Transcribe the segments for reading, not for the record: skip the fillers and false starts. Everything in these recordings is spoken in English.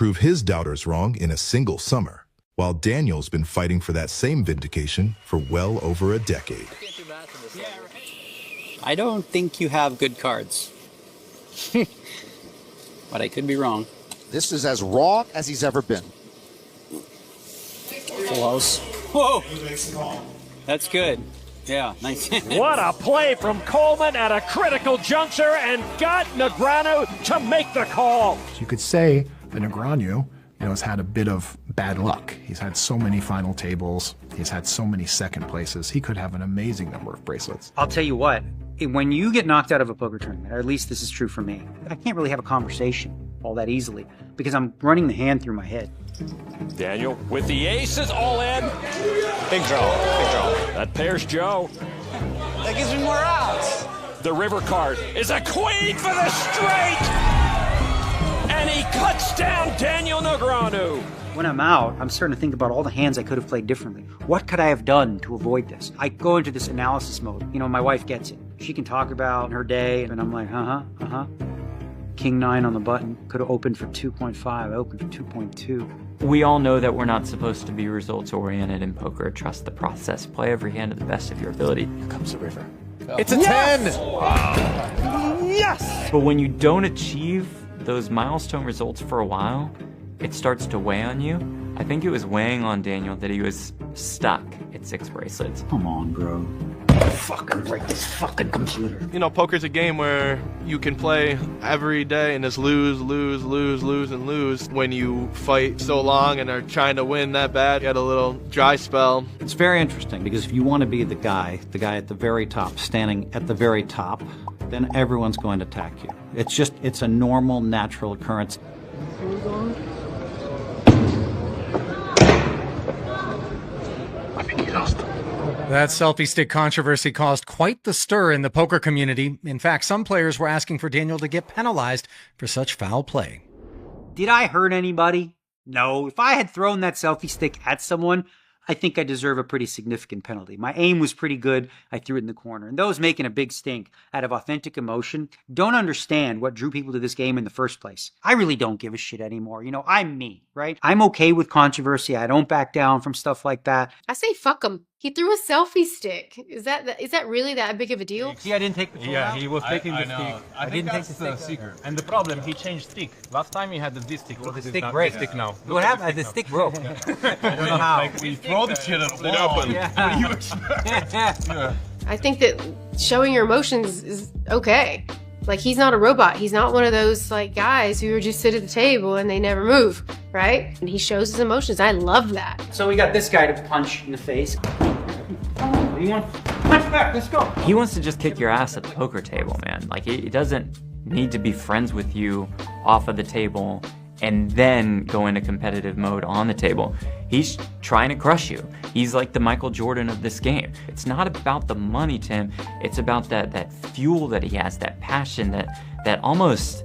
prove his doubters wrong in a single summer, while Daniel's been fighting for that same vindication for well over a decade. I don't think you have good cards. But I could be wrong. This is as wrong as he's ever been. Close. Whoa! That's good. Yeah, nice. What a play from Coleman at a critical juncture and got Negreanu to make the call. You could say that Negreanu, has had a bit of bad luck. He's had so many final tables. He's had so many second places. He could have an amazing number of bracelets. I'll tell you what, when you get knocked out of a poker tournament, or at least this is true for me, I can't really have a conversation all that easily because I'm running the hand through my head. Daniel with the aces all in. Big draw, big draw. That pairs Joe. That gives me more outs. The river card is a queen for the straight. And he cuts down Daniel Negreanu. When I'm out, I'm starting to think about all the hands I could have played differently. What could I have done to avoid this? I go into this analysis mode. My wife gets it. She can talk about her day, and I'm like, King 9 on the button. Could have opened for 2.5. I opened for 2.2. We all know that we're not supposed to be results-oriented in poker. Trust the process. Play every hand to the best of your ability. Here comes the river. It's a 10! Wow. Yes! But when you don't achieve those milestone results for a while, it starts to weigh on you. I think it was weighing on Daniel that he was stuck at 6 bracelets. Come on, bro. Fucking break this fucking computer. Poker's a game where you can play every day and just lose, lose, lose, lose, and lose. When you fight so long and are trying to win that bad, you had a little dry spell. It's very interesting because if you want to be the guy at the very top, standing at the very top, then everyone's going to attack you. It's a normal, natural occurrence. I think he lost. That selfie stick controversy caused quite the stir in the poker community. In fact, some players were asking for Daniel to get penalized for such foul play. Did I hurt anybody? No. If I had thrown that selfie stick at someone, I think I deserve a pretty significant penalty. My aim was pretty good. I threw it in the corner. And those making a big stink out of authentic emotion don't understand what drew people to this game in the first place. I really don't give a shit anymore. I'm me, right? I'm okay with controversy. I don't back down from stuff like that. I say fuck him. He threw a selfie stick. Is that really that big of a deal? See, I didn't take the phone out. He was taking the stick. I didn't take the secret. And the problem, he changed stick. Last time he had this stick. Well, the stick broke. Stick now. What happened? The stick broke. I don't know how. We throw the shit at the open. Yeah. What do you expect? Yeah. I think that showing your emotions is okay. He's not a robot. He's not one of those guys who just sit at the table and they never move, right? And he shows his emotions. I love that. So we got this guy to punch in the face. What do you want? Punch back. Let's go. He wants to just kick your ass at the poker table, man. He doesn't need to be friends with you off of the table and then go into competitive mode on the table. He's trying to crush you. He's like the Michael Jordan of this game. It's not about the money, Tim. It's about that fuel that he has, that passion, that almost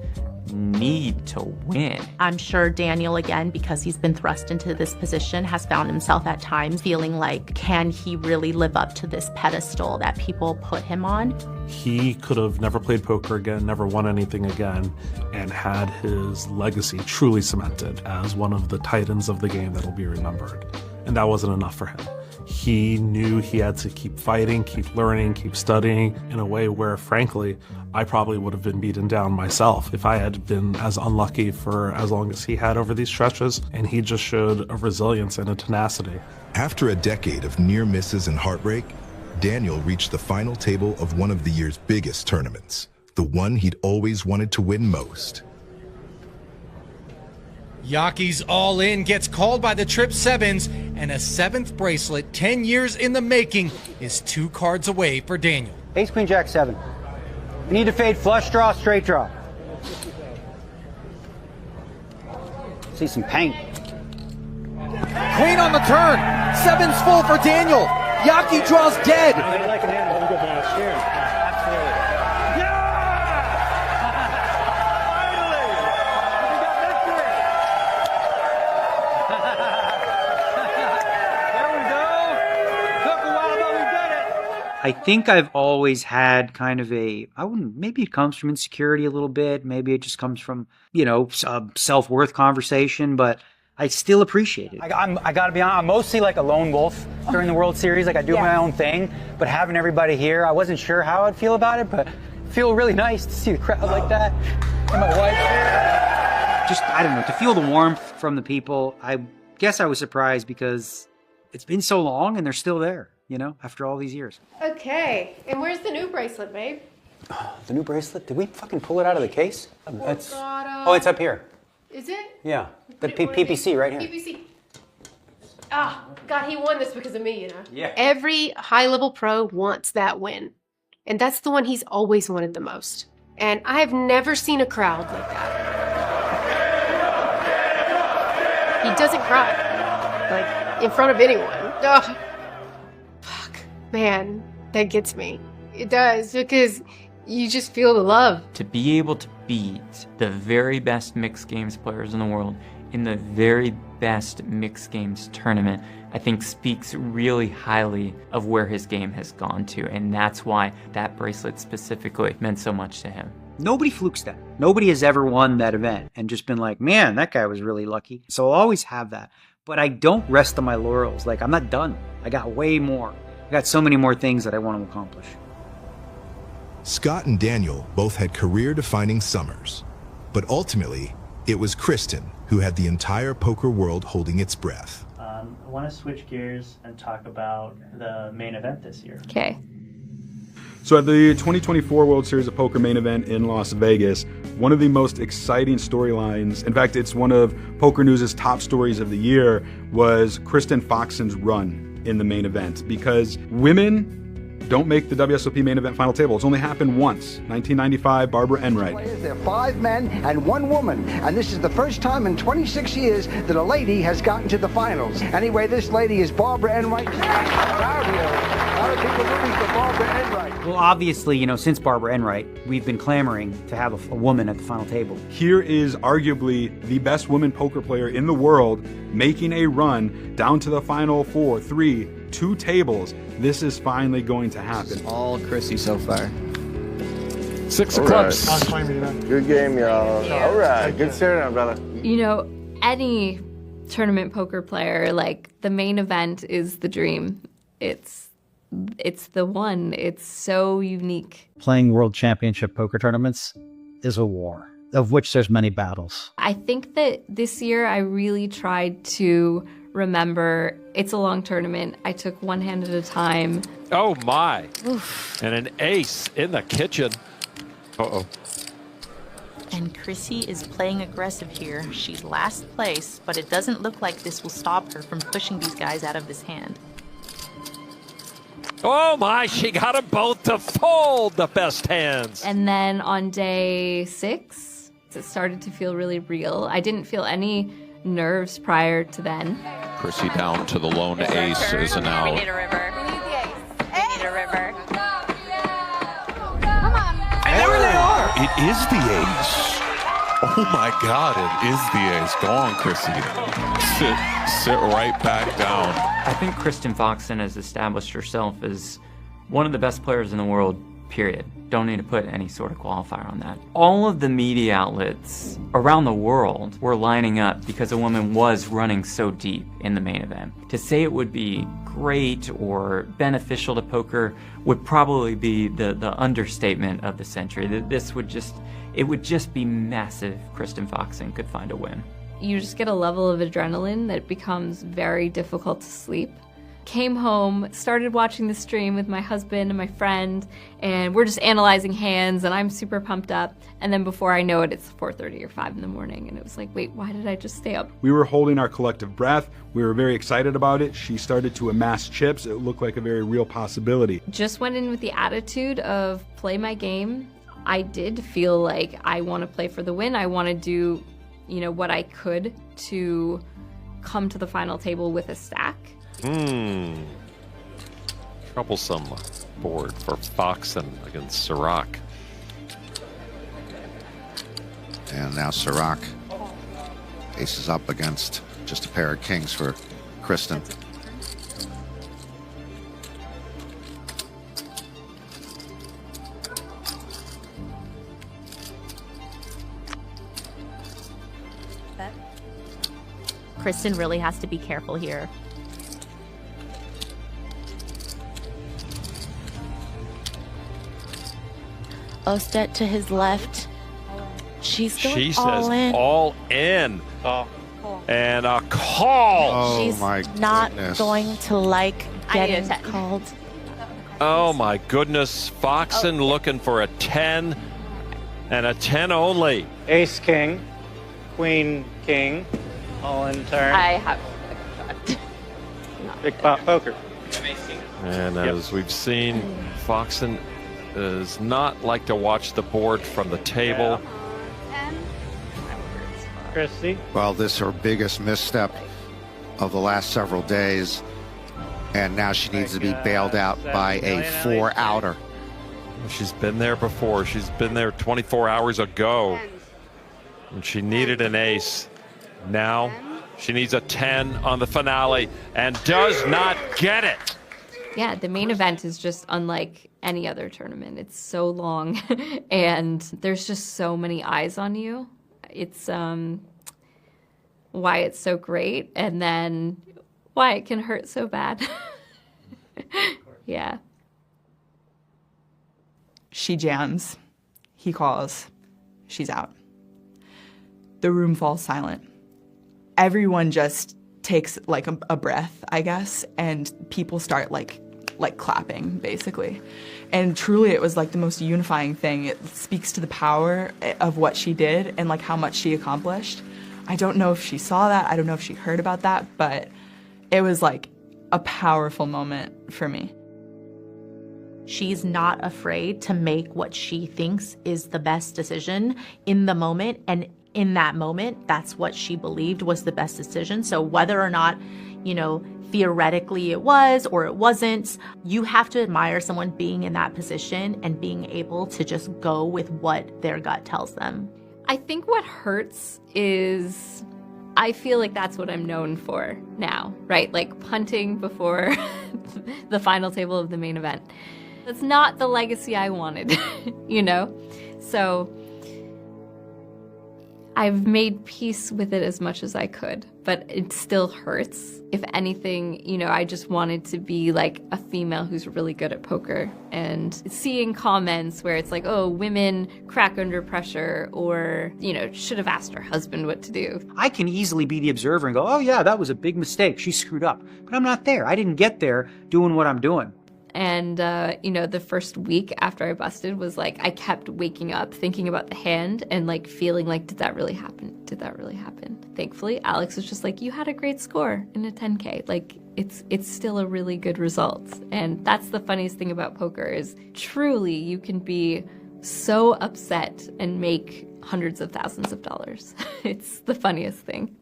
need to win. I'm sure Daniel, again, because he's been thrust into this position, has found himself at times feeling like, can he really live up to this pedestal that people put him on? He could have never played poker again, never won anything again, and had his legacy truly cemented as one of the titans of the game that'll be remembered. And that wasn't enough for him. He knew he had to keep fighting, keep learning, keep studying in a way where, frankly, I probably would have been beaten down myself if I had been as unlucky for as long as he had over these stretches. And he just showed a resilience and a tenacity. After a decade of near misses and heartbreak, Daniel reached the final table of one of the year's biggest tournaments, the one he'd always wanted to win most. Yaki's all in gets called by the trip sevens, and a 7th bracelet 10 years in the making is 2 cards away for Daniel. Ace, queen, jack, 7. You need to fade flush draw, straight draw. See some pain. Queen on the turn. 7's full for Daniel. Yaki draws dead. I think I've always had kind of maybe it comes from insecurity a little bit. Maybe it just comes from, self-worth conversation, but I still appreciate it. I got to be honest, I'm mostly like a lone wolf during the World Series. Like I do my own thing, but having everybody here, I wasn't sure how I'd feel about it, but I feel really nice to see the crowd like that. And my wife here. Just, I don't know, to feel the warmth from the people. I guess I was surprised because it's been so long and they're still there, after all these years. Okay, and where's the new bracelet, babe? The new bracelet? Did we fucking pull it out of the case? It's up here. Is it? Yeah, the PPC right here. PPC. God, he won this because of me, Yeah. Every high-level pro wants that win. And that's the one he's always wanted the most. And I've never seen a crowd like that. He doesn't cry, like, in front of anyone. Ugh. Fuck. Man, that gets me. It does, because you just feel the love. To be able to beat the very best mixed games players in the world in the very best mixed games tournament, I think speaks really highly of where his game has gone to, and that's why that bracelet specifically meant so much to him. Nobody flukes that. Nobody has ever won that event and just been like, man, that guy was really lucky. So I'll always have that. But I don't rest on my laurels. Like, I'm not done. I got way more. I got so many more things that I want to accomplish. Scott and Daniel both had career-defining summers, but ultimately, it was Kristen who had the entire poker world holding its breath. I want to switch gears and talk about the main event this year. Okay. So at the 2024 World Series of Poker main event in Las Vegas, one of the most exciting storylines, in fact, it's one of Poker News' top stories of the year, was Kristen Foxen's run in the main event, because women don't make the WSOP main event final table. It's only happened once, 1995, Barbara Enright. There are 5 men and 1 woman, and this is the first time in 26 years that a lady has gotten to the finals. Anyway, this lady is Barbara Enright. A lot of people rooting for Barbara Enright. Well, obviously, since Barbara Enright, we've been clamoring to have a woman at the final table. Here is arguably the best woman poker player in the world making a run down to the final 4, 3, 2 tables. This is finally going to happen. All Chrissy so far. 6 of clubs. Good game, y'all. All right. Good staring, brother. Any tournament poker player, like, the main event is the dream. It's the one. It's so unique. Playing world championship poker tournaments is a war, of which there's many battles. I think that this year I really tried to remember it's a long tournament. I took one hand at a time. Oh my. Oof. And an ace in the kitchen. Uh-oh. And Chrissy is playing aggressive here. She's last place, but it doesn't look like this will stop her from pushing these guys out of this hand. Oh my, she got them both to fold, the best hands. And then on day 6, it started to feel really real. I didn't feel any nerves prior to then. Chrissy down to the lone ace is now. We need a river. We need the ace. We need a river. And there they are. It is the ace. Oh my God, it is the ace. Go on, Chrissy. Sit right back down. I think Kristen Foxen has established herself as one of the best players in the world, period. Don't need to put any sort of qualifier on that. All of the media outlets around the world were lining up because a woman was running so deep in the main event. To say it would be great or beneficial to poker would probably be the understatement of the century. It would just be massive if Kristen Foxen could find a win. You just get a level of adrenaline that becomes very difficult to sleep. Came home, started watching the stream with my husband and my friend, and we're just analyzing hands, and I'm super pumped up. And then before I know it, it's 4:30 or 5 in the morning, and it was like, wait, why did I just stay up? We were holding our collective breath. We were very excited about it. She started to amass chips. It looked like a very real possibility. Just went in with the attitude of play my game. I did feel like I want to play for the win. I want to do, what I could to come to the final table with a stack. Troublesome board for Foxen against Sirac. And now Sirac aces up against just a pair of kings for Kristen. Kristen really has to be careful here. Ostet to his left. She's going She all says in. all in. And a call. She's not going to like getting called. Oh my goodness. Foxen looking for a 10 and a 10 only. Ace, king, queen, king, all in turn. I have Big pot poker. And as we've seen, Foxen does not like to watch the board from the table. Chrissy. Well, this is her biggest misstep of the last several days, and now she needs to be bailed out by a 4-outer. She's been there before. She's been there 24 hours ago, and she needed an ace. Now she needs a 10 on the finale and does not get it. Yeah, the main event is just unlike any other tournament. It's so long and there's just so many eyes on you. It's why it's so great and then why it can hurt so bad. Yeah. She jams, he calls, she's out. The room falls silent. Everyone just takes like a breath, I guess, and people start like clapping, basically. And truly it was like the most unifying thing. It speaks to the power of what she did and like how much she accomplished. I don't know if she saw that, I don't know if she heard about that, but it was like a powerful moment for me. She's not afraid to make what she thinks is the best decision in the moment, and in that moment, that's what she believed was the best decision. So whether or not, theoretically it was or it wasn't, you have to admire someone being in that position and being able to just go with what their gut tells them. I think what hurts is I feel like that's what I'm known for now, right? Like punting before the final table of the main event. That's not the legacy I wanted, So I've made peace with it as much as I could, but it still hurts. If anything, I just wanted to be like a female who's really good at poker, and seeing comments where it's like, oh, women crack under pressure, or, should have asked her husband what to do. I can easily be the observer and go, oh yeah, that was a big mistake. She screwed up. But I'm not there. I didn't get there doing what I'm doing. And, the first week after I busted was like, I kept waking up thinking about the hand and like feeling like, did that really happen? Did that really happen? Thankfully, Alex was just like, you had a great score in a 10K. Like, it's still a really good result. And that's the funniest thing about poker is truly you can be so upset and make hundreds of thousands of dollars. It's the funniest thing.